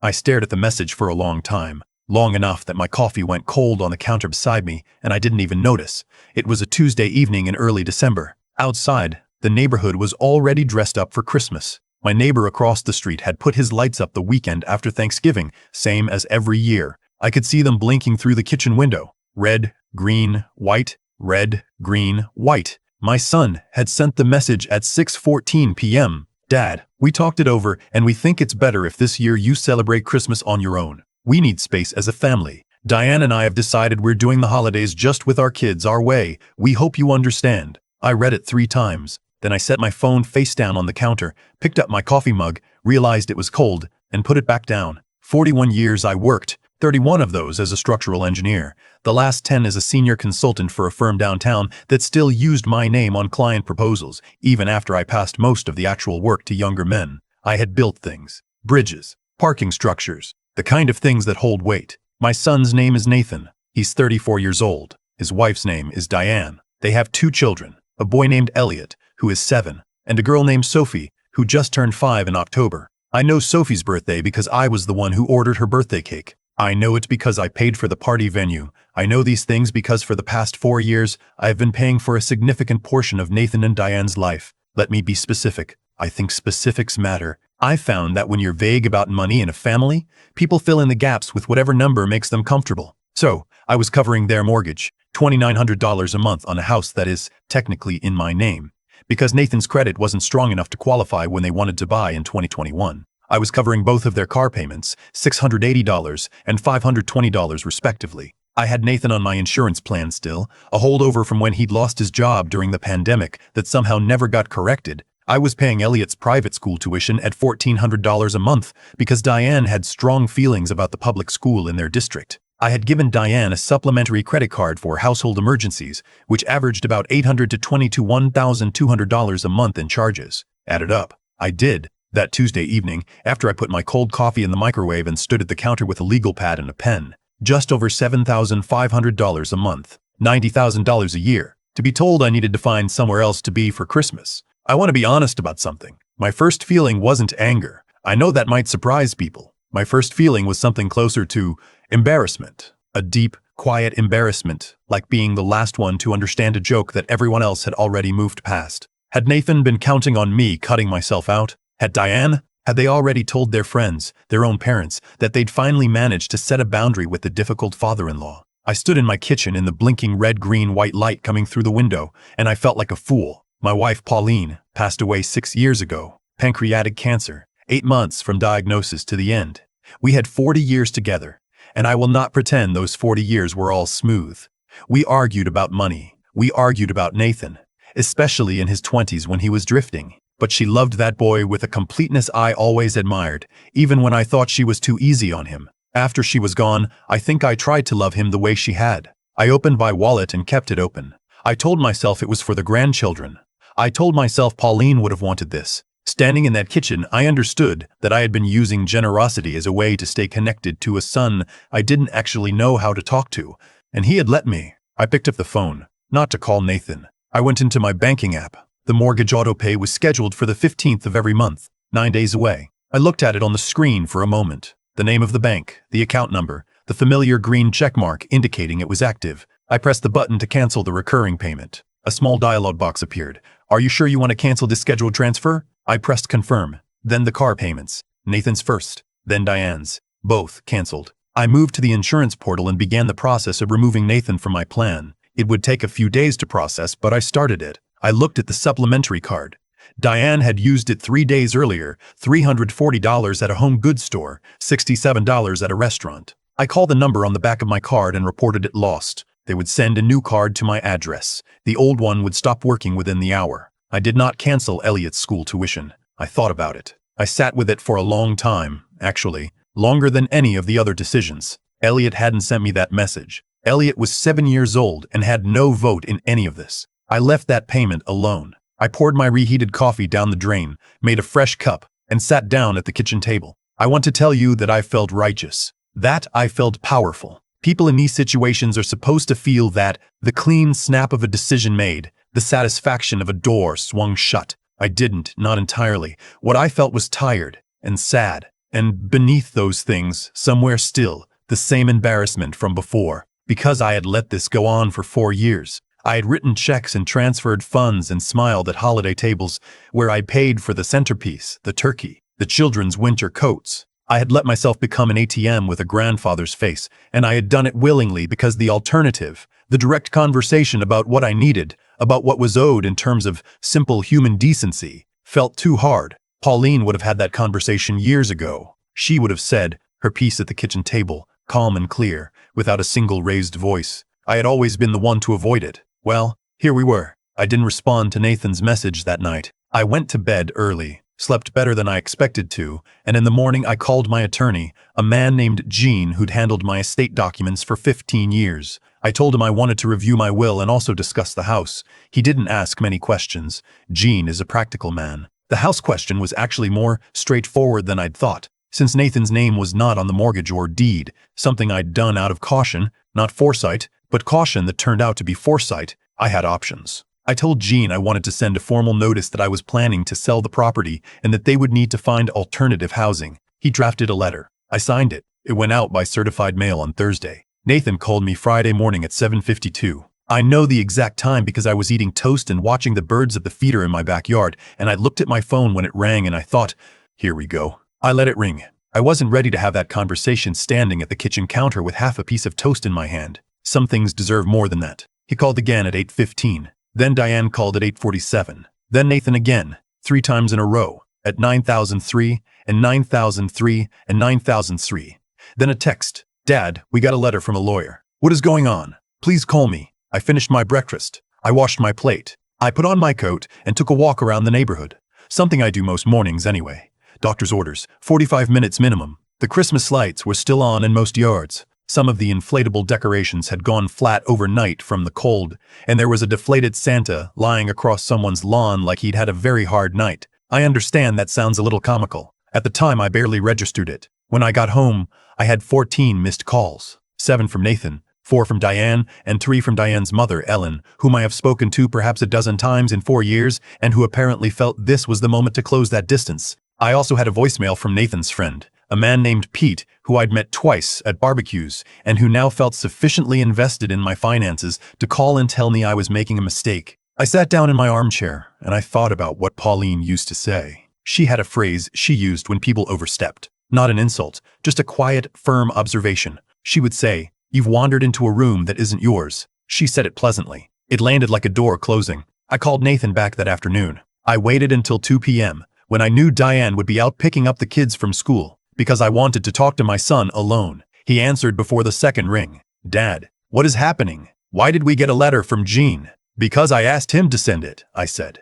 I stared at the message for a long time, long enough that my coffee went cold on the counter beside me and I didn't even notice. It was a Tuesday evening in early December. Outside, the neighborhood was already dressed up for Christmas. My neighbor across the street had put his lights up the weekend after Thanksgiving, same as every year. I could see them blinking through the kitchen window. Red, green, white, red, green, white. My son had sent the message at 6:14 p.m. Dad, we talked it over and we think it's better if this year you celebrate Christmas on your own. We need space as a family. Diane and I have decided we're doing the holidays just with our kids our way. We hope you understand. I read it 3 times. Then I set my phone face down on the counter, picked up my coffee mug, realized it was cold, and put it back down. 41 years I worked, 31 of those as a structural engineer. The last 10 as a senior consultant for a firm downtown that still used my name on client proposals, even after I passed most of the actual work to younger men. I had built things. Bridges, parking structures, the kind of things that hold weight. My son's name is Nathan. He's 34 years old. His wife's name is Diane. They have 2 children, a boy named Elliot, who is 7, and a girl named Sophie, who just turned 5 in October. I know Sophie's birthday because I was the one who ordered her birthday cake. I know it because I paid for the party venue. I know these things because for the past 4 years, I have been paying for a significant portion of Nathan and Diane's life. Let me be specific. I think specifics matter. I found that when you're vague about money in a family, people fill in the gaps with whatever number makes them comfortable. So, I was covering their mortgage, $2,900 a month on a house that is technically in my name, because Nathan's credit wasn't strong enough to qualify when they wanted to buy in 2021. I was covering both of their car payments, $680 and $520 respectively. I had Nathan on my insurance plan still, a holdover from when he'd lost his job during the pandemic that somehow never got corrected. I was paying Elliot's private school tuition at $1,400 a month because Diane had strong feelings about the public school in their district. I had given Diane a supplementary credit card for household emergencies, which averaged about $800 to $1,200 a month in charges. Added up, I did. That Tuesday evening, after I put my cold coffee in the microwave and stood at the counter with a legal pad and a pen, just over $7,500 a month, $90,000 a year, to be told I needed to find somewhere else to be for Christmas. I want to be honest about something. My first feeling wasn't anger. I know that might surprise people. My first feeling was something closer to embarrassment. A deep, quiet embarrassment, like being the last one to understand a joke that everyone else had already moved past. Had Nathan been counting on me cutting myself out? Had Diane? Had they already told their friends, their own parents, that they'd finally managed to set a boundary with the difficult father-in-law? I stood in my kitchen in the blinking red-green-white light coming through the window, and I felt like a fool. My wife, Pauline, passed away 6 years ago. Pancreatic cancer, 8 months from diagnosis to the end. We had 40 years together, and I will not pretend those 40 years were all smooth. We argued about money. We argued about Nathan, especially in his 20s when he was drifting. But she loved that boy with a completeness I always admired, even when I thought she was too easy on him. After she was gone, I think I tried to love him the way she had. I opened my wallet and kept it open. I told myself it was for the grandchildren. I told myself Pauline would have wanted this. Standing in that kitchen, I understood that I had been using generosity as a way to stay connected to a son I didn't actually know how to talk to, and he had let me. I picked up the phone, not to call Nathan. I went into my banking app. The mortgage autopay was scheduled for the 15th of every month, 9 days away. I looked at it on the screen for a moment. The name of the bank, the account number, the familiar green checkmark indicating it was active. I pressed the button to cancel the recurring payment. A small dialog box appeared. Are you sure you want to cancel this scheduled transfer? I pressed confirm. Then the car payments. Nathan's first, then Diane's. Both canceled. I moved to the insurance portal and began the process of removing Nathan from my plan. It would take a few days to process, but I started it. I looked at the supplementary card. Diane had used it 3 days earlier, $340 at a home goods store, $67 at a restaurant. I called the number on the back of my card and reported it lost. They would send a new card to my address. The old one would stop working within the hour. I did not cancel Elliot's school tuition. I thought about it. I sat with it for a long time, actually, longer than any of the other decisions. Elliot hadn't sent me that message. Elliot was 7 years old and had no vote in any of this. I left that payment alone. I poured my reheated coffee down the drain, made a fresh cup, and sat down at the kitchen table. I want to tell you that I felt righteous. That I felt powerful. People in these situations are supposed to feel that, the clean snap of a decision made, the satisfaction of a door swung shut. I didn't, not entirely. What I felt was tired and sad. And beneath those things, somewhere still, the same embarrassment from before. Because I had let this go on for 4 years. I had written checks and transferred funds and smiled at holiday tables where I paid for the centerpiece, the turkey, the children's winter coats. I had let myself become an ATM with a grandfather's face, and I had done it willingly because the alternative, the direct conversation about what I needed, about what was owed in terms of simple human decency, felt too hard. Pauline would have had that conversation years ago. She would have said her piece at the kitchen table, calm and clear, without a single raised voice. I had always been the one to avoid it. Well, here we were. I didn't respond to Nathan's message that night. I went to bed early, slept better than I expected to, and in the morning I called my attorney, a man named Gene who'd handled my estate documents for 15 years. I told him I wanted to review my will and also discuss the house. He didn't ask many questions. Gene is a practical man. The house question was actually more straightforward than I'd thought, since Nathan's name was not on the mortgage or deed, something I'd done out of caution, not foresight, but caution that turned out to be foresight. I had options. I told Gene I wanted to send a formal notice that I was planning to sell the property and that they would need to find alternative housing. He drafted a letter. I signed it. It went out by certified mail on Thursday. Nathan called me Friday morning at 7:52. I know the exact time because I was eating toast and watching the birds at the feeder in my backyard, and I looked at my phone when it rang and I thought, here we go. I let it ring. I wasn't ready to have that conversation standing at the kitchen counter with half a piece of toast in my hand. Some things deserve more than that. He called again at 8:15. Then Diane called at 8:47. Then Nathan again, 3 times in a row, at 9003 and 9003 and 9003. Then a text. Dad, we got a letter from a lawyer. What is going on? Please call me. I finished my breakfast. I washed my plate. I put on my coat and took a walk around the neighborhood. Something I do most mornings anyway. Doctor's orders, 45 minutes minimum. The Christmas lights were still on in most yards. Some of the inflatable decorations had gone flat overnight from the cold, and there was a deflated Santa lying across someone's lawn like he'd had a very hard night. I understand that sounds a little comical. At the time, I barely registered it. When I got home, I had 14 missed calls. 7 from Nathan, 4 from Diane, and 3 from Diane's mother, Ellen, whom I have spoken to perhaps a dozen times in 4 years, and who apparently felt this was the moment to close that distance. I also had a voicemail from Nathan's friend, a man named Pete, who I'd met twice at barbecues, and who now felt sufficiently invested in my finances to call and tell me I was making a mistake. I sat down in my armchair, and I thought about what Pauline used to say. She had a phrase she used when people overstepped. Not an insult, just a quiet, firm observation. She would say, "You've wandered into a room that isn't yours." She said it pleasantly. It landed like a door closing. I called Nathan back that afternoon. I waited until 2 p.m., when I knew Diane would be out picking up the kids from school, because I wanted to talk to my son alone. He answered before the second ring. "Dad, what is happening? Why did we get a letter from Gene?" "Because I asked him to send it," I said.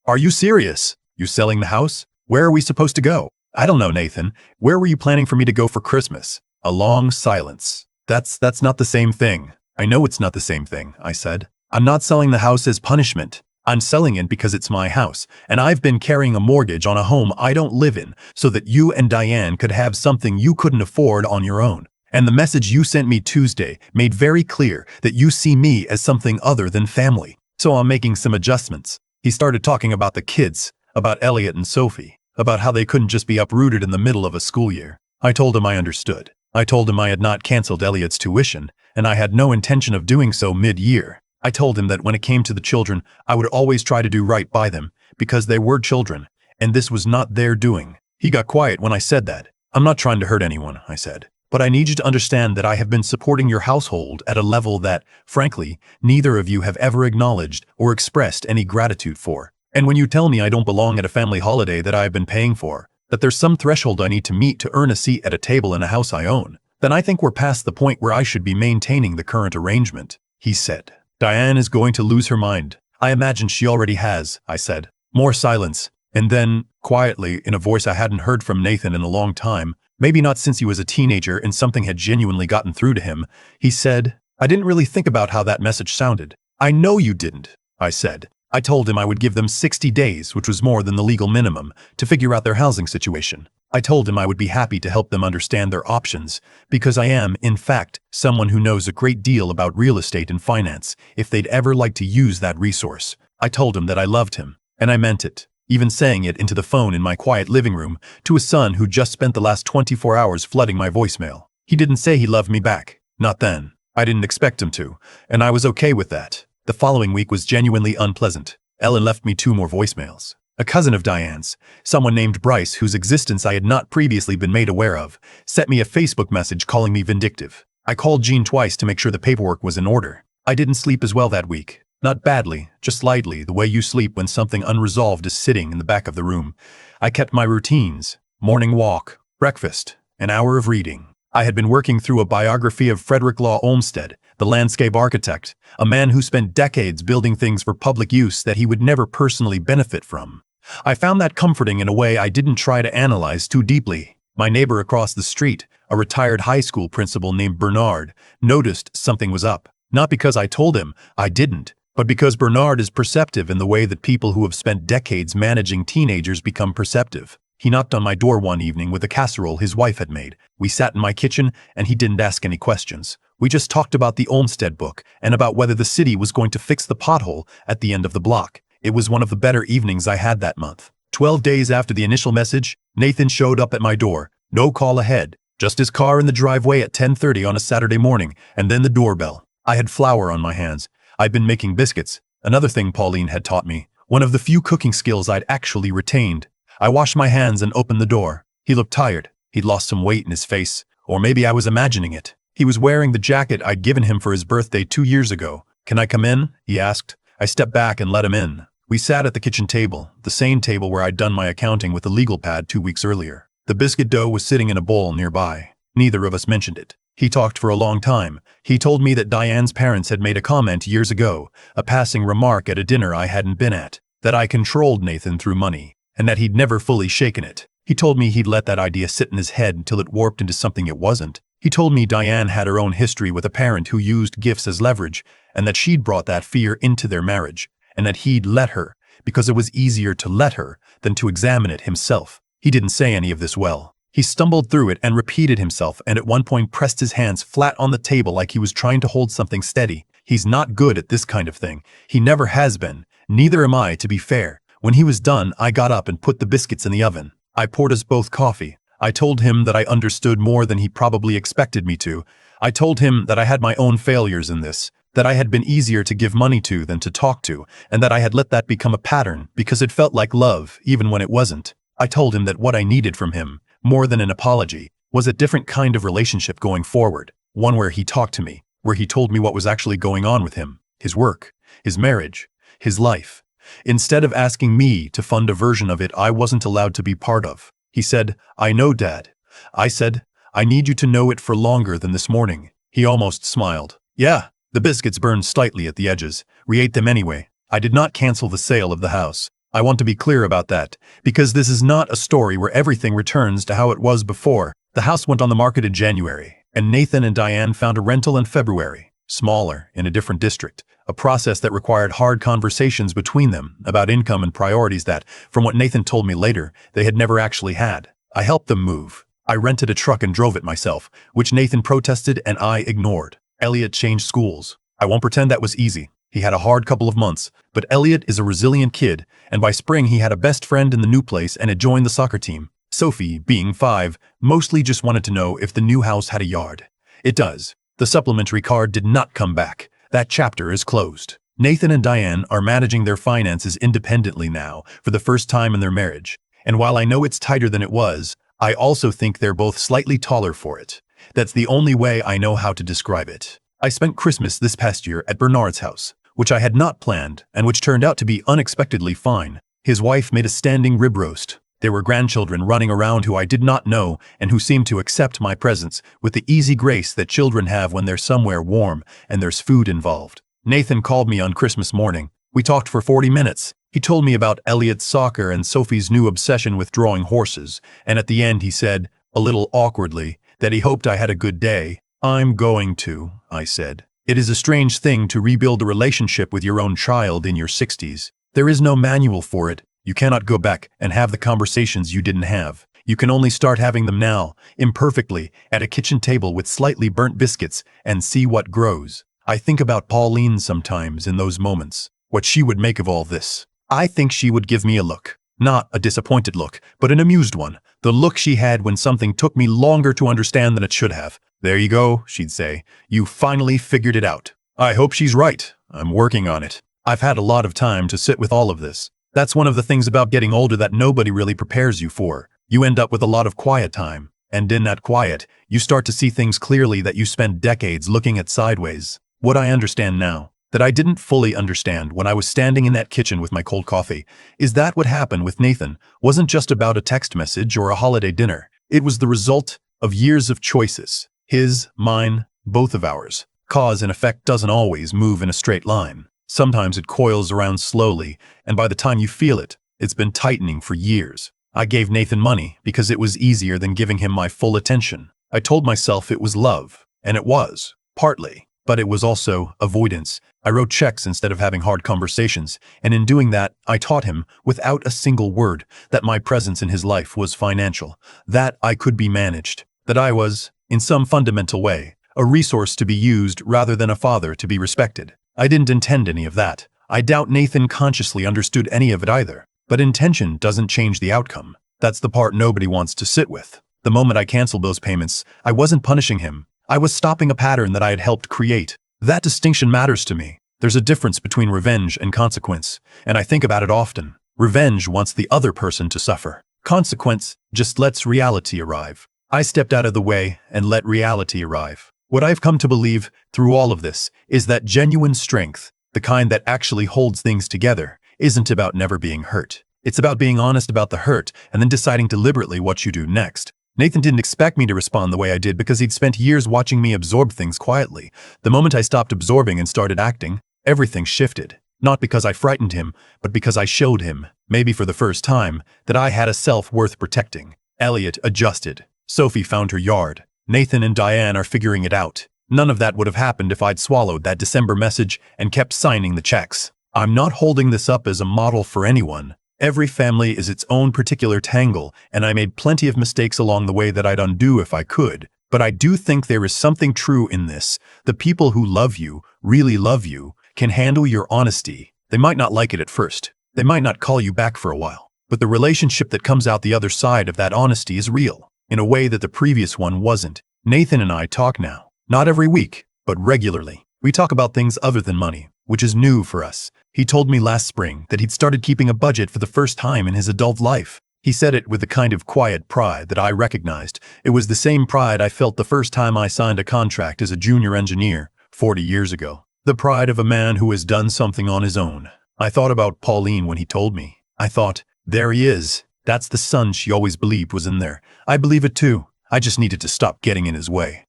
Are you serious? You selling the house? Where are we supposed to go?" "I don't know, Nathan. Where were you planning for me to go for Christmas?" A long silence. That's not the same thing." "I know it's not the same thing," I said. "I'm not selling the house as punishment. I'm selling it because it's my house, and I've been carrying a mortgage on a home I don't live in so that you and Diane could have something you couldn't afford on your own. And the message you sent me Tuesday made very clear that you see me as something other than family. So I'm making some adjustments." He started talking about the kids, about Elliot and Sophie, about how they couldn't just be uprooted in the middle of a school year. I told him I understood. I told him I had not canceled Elliot's tuition, and I had no intention of doing so mid-year. I told him that when it came to the children, I would always try to do right by them, because they were children, and this was not their doing. He got quiet when I said that. "I'm not trying to hurt anyone," I said, "but I need you to understand that I have been supporting your household at a level that, frankly, neither of you have ever acknowledged or expressed any gratitude for. And when you tell me I don't belong at a family holiday that I have been paying for, that there's some threshold I need to meet to earn a seat at a table in a house I own, then I think we're past the point where I should be maintaining the current arrangement." He said, "Diane is going to lose her mind." "I imagine she already has," I said. More silence, and then, quietly, in a voice I hadn't heard from Nathan in a long time, maybe not since he was a teenager and something had genuinely gotten through to him, he said, "I didn't really think about how that message sounded." "I know you didn't," I said. I told him I would give them 60 days, which was more than the legal minimum, to figure out their housing situation. I told him I would be happy to help them understand their options, because I am, in fact, someone who knows a great deal about real estate and finance, if they'd ever like to use that resource. I told him that I loved him, and I meant it. even saying it into the phone in my quiet living room to a son who just spent the last 24 hours flooding my voicemail. He didn't say he loved me back. Not then. I didn't expect him to, and I was okay with that. The following week was genuinely unpleasant. Ellen left me 2 more voicemails. A cousin of Diane's, someone named Bryce, whose existence I had not previously been made aware of, sent me a Facebook message calling me vindictive. I called Jean twice to make sure the paperwork was in order. I didn't sleep as well that week. Not badly, just lightly, the way you sleep when something unresolved is sitting in the back of the room. I kept my routines: morning walk, breakfast, an hour of reading. I had been working through a biography of Frederick Law Olmsted, the landscape architect, a man who spent decades building things for public use that he would never personally benefit from. I found that comforting in a way I didn't try to analyze too deeply. My neighbor across the street, a retired high school principal named Bernard, noticed something was up. Not because I told him, I didn't, but because Bernard is perceptive in the way that people who have spent decades managing teenagers become perceptive. He knocked on my door one evening with a casserole his wife had made. We sat in my kitchen, and he didn't ask any questions. We just talked about the Olmsted book and about whether the city was going to fix the pothole at the end of the block. It was one of the better evenings I had that month. 12 days after the initial message, Nathan showed up at my door. No call ahead, just his car in the driveway at 10:30 on a Saturday morning, and then the doorbell. I had flour on my hands. I'd been making biscuits, another thing Pauline had taught me, one of the few cooking skills I'd actually retained. I washed my hands and opened the door. He looked tired. He'd lost some weight in his face, or maybe I was imagining it. He was wearing the jacket I'd given him for his birthday 2 years ago. "Can I come in?" he asked. I stepped back and let him in. We sat at the kitchen table, the same table where I'd done my accounting with the legal pad 2 weeks earlier. The biscuit dough was sitting in a bowl nearby. Neither of us mentioned it. He talked for a long time. He told me that Diane's parents had made a comment years ago, a passing remark at a dinner I hadn't been at, that I controlled Nathan through money, and that he'd never fully shaken it. He told me he'd let that idea sit in his head until it warped into something it wasn't. He told me Diane had her own history with a parent who used gifts as leverage, and that she'd brought that fear into their marriage, and that he'd let her, because it was easier to let her than to examine it himself. He didn't say any of this well. He stumbled through it and repeated himself, and at one point pressed his hands flat on the table like he was trying to hold something steady. He's not good at this kind of thing. He never has been. Neither am I, to be fair. When he was done, I got up and put the biscuits in the oven. I poured us both coffee. I told him that I understood more than he probably expected me to. I told him that I had my own failures in this, that I had been easier to give money to than to talk to, and that I had let that become a pattern because it felt like love, even when it wasn't. I told him that what I needed from him, more than an apology, was a different kind of relationship going forward, one where he talked to me, where he told me what was actually going on with him, his work, his marriage, his life. Instead of asking me to fund a version of it I wasn't allowed to be part of. He said, "I know, Dad." I said, "I need you to know it for longer than this morning." He almost smiled. "Yeah." The biscuits burned slightly at the edges. We ate them anyway. I did not cancel the sale of the house. I want to be clear about that, because this is not a story where everything returns to how it was before. The house went on the market in January, and Nathan and Diane found a rental in February, smaller, in a different district, a process that required hard conversations between them about income and priorities that, from what Nathan told me later, they had never actually had. I helped them move. I rented a truck and drove it myself, which Nathan protested and I ignored. Elliot changed schools. I won't pretend that was easy. He had a hard couple of months, but Elliot is a resilient kid, and by spring he had a best friend in the new place and had joined the soccer team. Sophie, being 5, mostly just wanted to know if the new house had a yard. It does. The supplementary card did not come back. That chapter is closed. Nathan and Diane are managing their finances independently now, for the first time in their marriage. And while I know it's tighter than it was, I also think they're both slightly taller for it. That's the only way I know how to describe it. I spent Christmas this past year at Bernard's house, which I had not planned and which turned out to be unexpectedly fine. His wife made a standing rib roast. There were grandchildren running around who I did not know and who seemed to accept my presence with the easy grace that children have when they're somewhere warm and there's food involved. Nathan called me on Christmas morning. We talked for 40 minutes. He told me about Elliot's soccer and Sophie's new obsession with drawing horses, and at the end he said, a little awkwardly, that he hoped I had a good day. "I'm going to," I said. It is a strange thing to rebuild a relationship with your own child in your 60s. There is no manual for it. You cannot go back and have the conversations you didn't have. You can only start having them now, imperfectly, at a kitchen table with slightly burnt biscuits, and see what grows. I think about Pauline sometimes in those moments, what she would make of all this. I think she would give me a look. Not a disappointed look, but an amused one. The look she had when something took me longer to understand than it should have. "There you go," she'd say. "You finally figured it out." I hope she's right. I'm working on it. I've had a lot of time to sit with all of this. That's one of the things about getting older that nobody really prepares you for. You end up with a lot of quiet time. And in that quiet, you start to see things clearly that you spent decades looking at sideways. What I understand now, that I didn't fully understand when I was standing in that kitchen with my cold coffee, is that what happened with Nathan wasn't just about a text message or a holiday dinner. It was the result of years of choices. His, mine, both of ours. Cause and effect doesn't always move in a straight line. Sometimes it coils around slowly, and by the time you feel it, it's been tightening for years. I gave Nathan money because it was easier than giving him my full attention. I told myself it was love, and it was, partly, but it was also avoidance. I wrote checks instead of having hard conversations, and in doing that, I taught him, without a single word, that my presence in his life was financial, that I could be managed, that I was, in some fundamental way, a resource to be used rather than a father to be respected. I didn't intend any of that. I doubt Nathan consciously understood any of it either. But intention doesn't change the outcome. That's the part nobody wants to sit with. The moment I canceled those payments, I wasn't punishing him. I was stopping a pattern that I had helped create. That distinction matters to me. There's a difference between revenge and consequence, and I think about it often. Revenge wants the other person to suffer. Consequence just lets reality arrive. I stepped out of the way and let reality arrive. What I've come to believe through all of this is that genuine strength, the kind that actually holds things together, isn't about never being hurt. It's about being honest about the hurt and then deciding deliberately what you do next. Nathan didn't expect me to respond the way I did because he'd spent years watching me absorb things quietly. The moment I stopped absorbing and started acting, everything shifted. Not because I frightened him, but because I showed him, maybe for the first time, that I had a self worth protecting. Elliot adjusted. Sophie found her yard. Nathan and Diane are figuring it out. None of that would have happened if I'd swallowed that December message and kept signing the checks. I'm not holding this up as a model for anyone. Every family is its own particular tangle, and I made plenty of mistakes along the way that I'd undo if I could. But I do think there is something true in this. The people who love you, really love you, can handle your honesty. They might not like it at first. They might not call you back for a while. But the relationship that comes out the other side of that honesty is real, in a way that the previous one wasn't. Nathan and I talk now. Not every week, but regularly. We talk about things other than money, which is new for us. He told me last spring that he'd started keeping a budget for the first time in his adult life. He said it with the kind of quiet pride that I recognized. It was the same pride I felt the first time I signed a contract as a junior engineer, 40 years ago. The pride of a man who has done something on his own. I thought about Pauline when he told me. I thought, there he is. That's the son she always believed was in there. I believe it too. I just needed to stop getting in his way.